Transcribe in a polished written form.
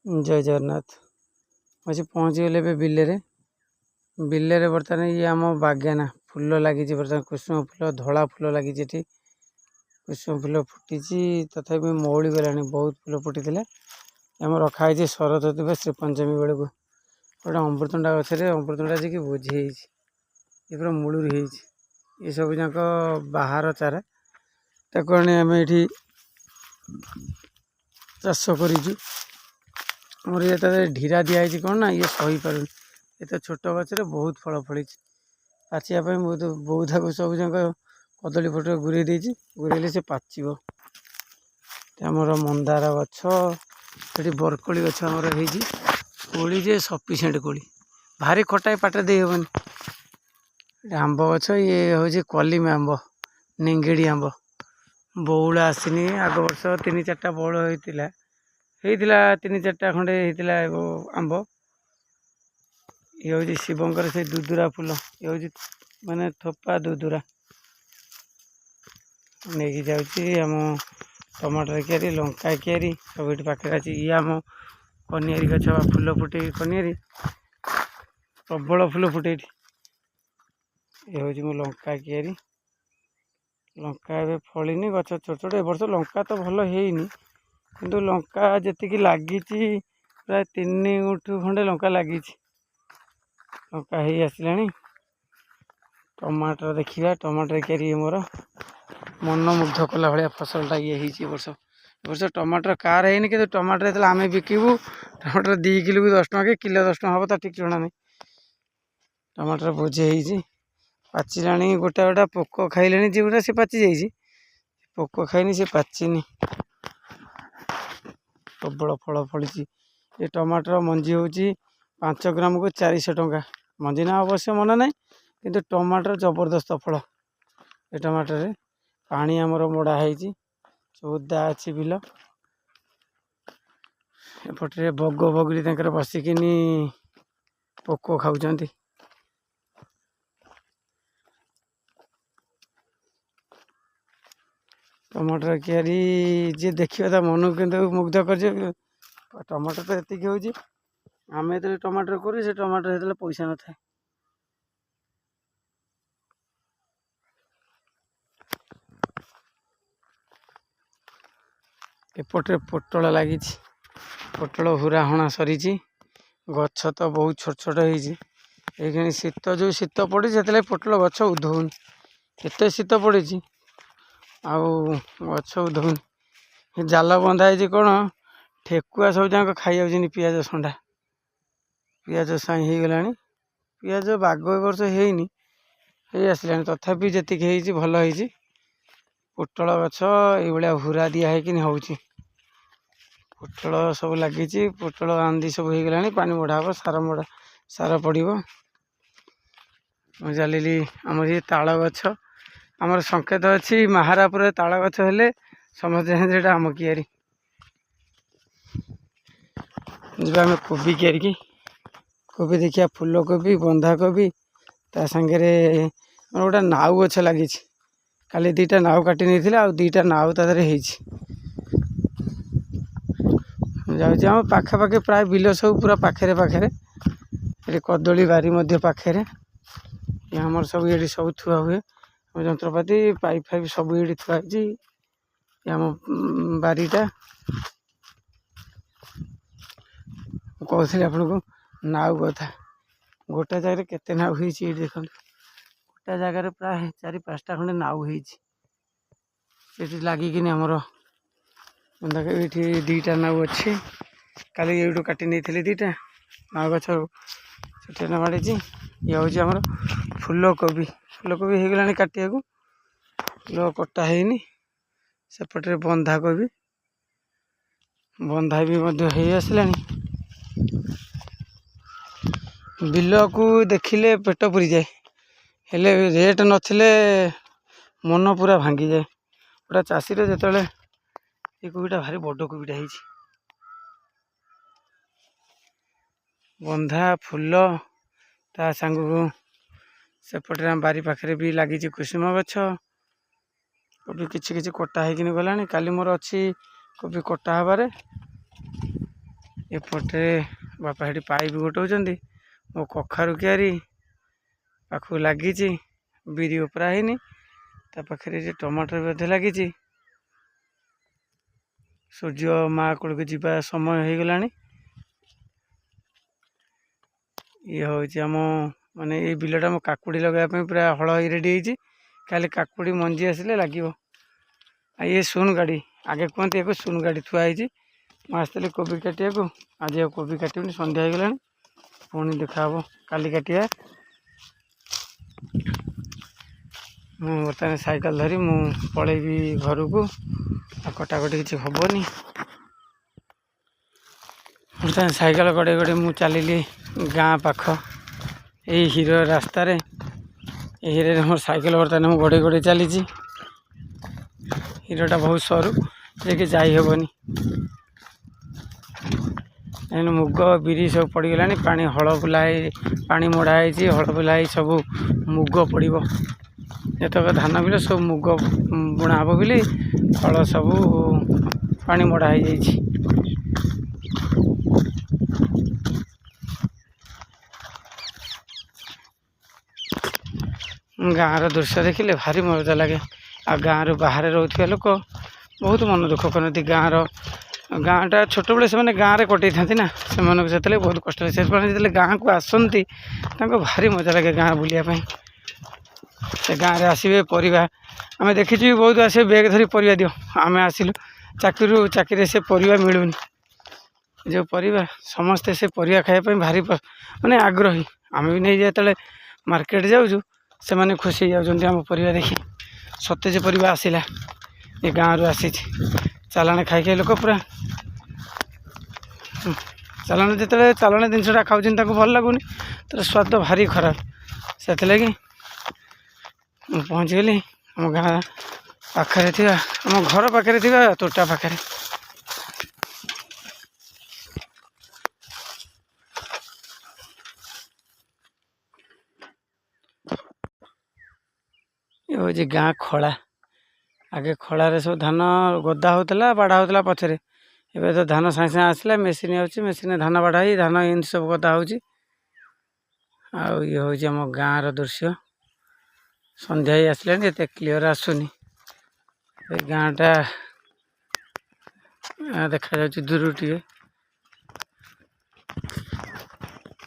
जय जगन्नाथ। अच्छे पहुँची गले ए बिल बर्तमान ये आम बागाना फूल लगी बर्तमान कुसुम फूल धला फूल लगी कुसुम फूल फुटी तथा मौली गला बहुत फूल फुटी आम रखाई सरस्वती श्री पंचमी बेलू गोटे अमृतंडा गचर अमृतंडा जी बोझी ये पूरा मूलू ये सब जाक बाहर चारा ताको आम ये चाष कर ढीरा दिखाई कौन ना ये सही पार ये तो छोट गचर बहुत फल फली पाचियापाई बहुत बहुत सब जाक कदली फटो गुरे गुरेले से पाचब आमर मंदार गछ बरकोली गछ आमर कोली जे सफिसीयंट कोली भारी खटाई पाटे दे हेबनी आंब गछ ये हूँ कलिम आंब नेंगेड़ी आंब बौल आसनी आग वर्ष 3-4टा बौल होता है 3-4टा खंडे होता आंब ये हूँ शिवंकर से दुदुरा फूल ये हूँ माने थोपा दुदुरा नहीं जाम टमाटर क्यारी लंका क्यारी सब ये पाखे अच्छी ये आम कनियारी गछ फूल फुटे कनियारी प्रबल फूल फुटे ये हूँ मो लंका क्यारी लंका ए फलिनी गछ छोट छोट ए वर्ष लंका तो भल हैनी किंतु लंका जी लगी प्राय 3 गुंठु खंडे लंका लगी लंका हो आसला टमाटर देखा टमाटर क्यारी मोर मनमुग्ध कला भाया फसलटा ये वर्ष टमाटर कार है कि टमाटर जो आम बिकबू टमाटर 2 किलो भी 10 टଙ୍କା कि किलो 10 टଙ୍କା हम तो ठीक जना नहीं टमाटर बोझे पाचिला गोटा गोटा पोक खाइले जोटा से पाचि जाइए पोक खाइनी से पाचिनी प्रबल फल फली ये टमाटर मंजी हूँ 5 ग्राम को 400 टଙ୍କା मंजी ना अवश्य मन ना कि टमाटर जबरदस्त फल ये टमाटर पानी आमर मोड़ा है चौदा अच्छी बिल एपटे बग बगुरी बसिकिनी पोक खाऊं टमाटर क्यारी जी देखा मन के मुग्ध कर टमाटर तो ये हूँ आम जो टमाटर करूँ से टमाटर से पैसा न था एपटे पोटल लगी पोटल हुरा हणा सरी गछ तो बहुत छोट छोट हो शीत जो शीत पड़ी से पोटल गछ उधौन एत शीत पड़ी गछ उधौन जाल बंधा है कौन ठेकुआ सब जाक खाई पियाज संडा पियाज साई हो गला पियाज बाग ए वर्ष हैनी आसला तथापि जी भल हो पोटल गछ ये हुरा दिखाई हूँ पोटल सब लगी पोटल आंधी सब हो गला पानी मढ़ा हम सार पड़ो चलिली आम ये ताल गछ आमर संकेत अच्छी महारापुर ताल गछ हेले समझते आम कियारी आम कोबी क्यारी की कोबी देखिए फूल कोबी बंधा कोबी ता सांगे गोटे नाउ गछ लगी काली 2टा नाउ काटी नहीं आ 2टा नाउ तादे जाऊँ पाखापाखि प्राय बिल सब पूरा पाखे पाखे ये कदली बारी पाखे आमर सब ये सब थुआ हुए जंत्रपाति पाइप फाइप सब ये थुआई आम बारीटा कहती आपन को नाउ कथा गोटा जगह केते नाउ हो देख गोटा जगार प्राय 4-5टा खंडे नाउ हो लगिकी आमर ये 2टा नाउ अच्छी काली ये काटी नहीं 2टा नाउ गछ से माड़ी ये हूँ आमर फूलकोबी हो गला काटिया फूल कटा है सेपटे बंधा कोबी बंधा भी हो आसला बिल को देखिले पेट पुरी जाए हेले रेट नथिले मन पूरा भांगी जाए पूरा चाषी जो ये कोबीटा भारी बड़ कोबीटा है बंधा फूल ता सांग सेपटे बारी पाखे भी लगी कुसुम गछ कोबी किछि कटा है गला काली मोर अच्छी कोबी कटा हबारे एपटे बापा हेटी पाइप गोटाउछंती मो कखारु क्यारी पाखु लगी बिरी उपरा हैनी ता पाखे टमाटर भी लगी सूर्य माँ कूल को जीवा समय हो गला ये हूँ आम माने ये बिलटा मो काकुड़ी लगाइबा पूरा हल रेडी होती खाली काकुड़ी मंजी आसिले लगे ये सुन गाड़ी आगे कहते एक सुन गाड़ी थुआई मुझे कोबी काटिया को आज कोबी काटनी सन्ध्या हो गला पुणी देखा काली काटिया मु बर्तमान साइकेल धरी मु पलैबी घर को कटाकटी किसी हेनी बर्तमान साइकेल गड़े गड़े मु चलिली गाँ पाख यही हीरो रास्त हीरे मोर साइकेल बर्तमान मुझे गड़े गड़े चली हीरोटा बहुत सरू जे जाइहबनी मुग बिरी सब पड़गला पानी हल बुलाई पानी मड़ाई हल बुलाई सब मुग पड़ो जतक धान बिल सब मुग बुणा हम बोली हल सब पानी मड़ा हो गाँव दृश्य देखिले भारी मजा लगे आ गाँव बाहर रोकवा लोक बहुत मन दुख करती गाँटा छोट बड़े से गाँव में कटई था ना से बहुत कष्ट से जो गाँव को आसती भारी मजा लगे गाँव बुलायापी से गाँव में आसवे परिवा आम देखी बहुत आसे बैग धरी परिवा दियो आम आसिलु चाकरी से परिवा मिलूनी जो परिवा समस्ते से परिवा खायापी भारी माने आग्रही आम भी नहीं जो मार्केट जाऊँ से मैंने खुशी जाऊँच आम परिवा देखी सतेज परिवा आसला ये गाँव रू आसी चालाण खाई लोक पूरा चालाण जो चालाण जिनसा खाऊँ भल लगुनि तर स्वाद भारी खराब से लगी पहुँच गली आम गाँ पाखे थी आम घर पाखे थी तोटा पाखे ये हूँ गाँ खड़ा आगे खड़ारे सब धान गदा होता बाड़ा होता पछरे एवं तो धान सागे सागे आसला मेसीन मेसीन धान बाढ़ाई धान इन सब गदा हो ये हूँ आम गाँव दृश्य सन्ध्या ही आसला ये क्लीयर आसुनी गाँटा देखा दूर टे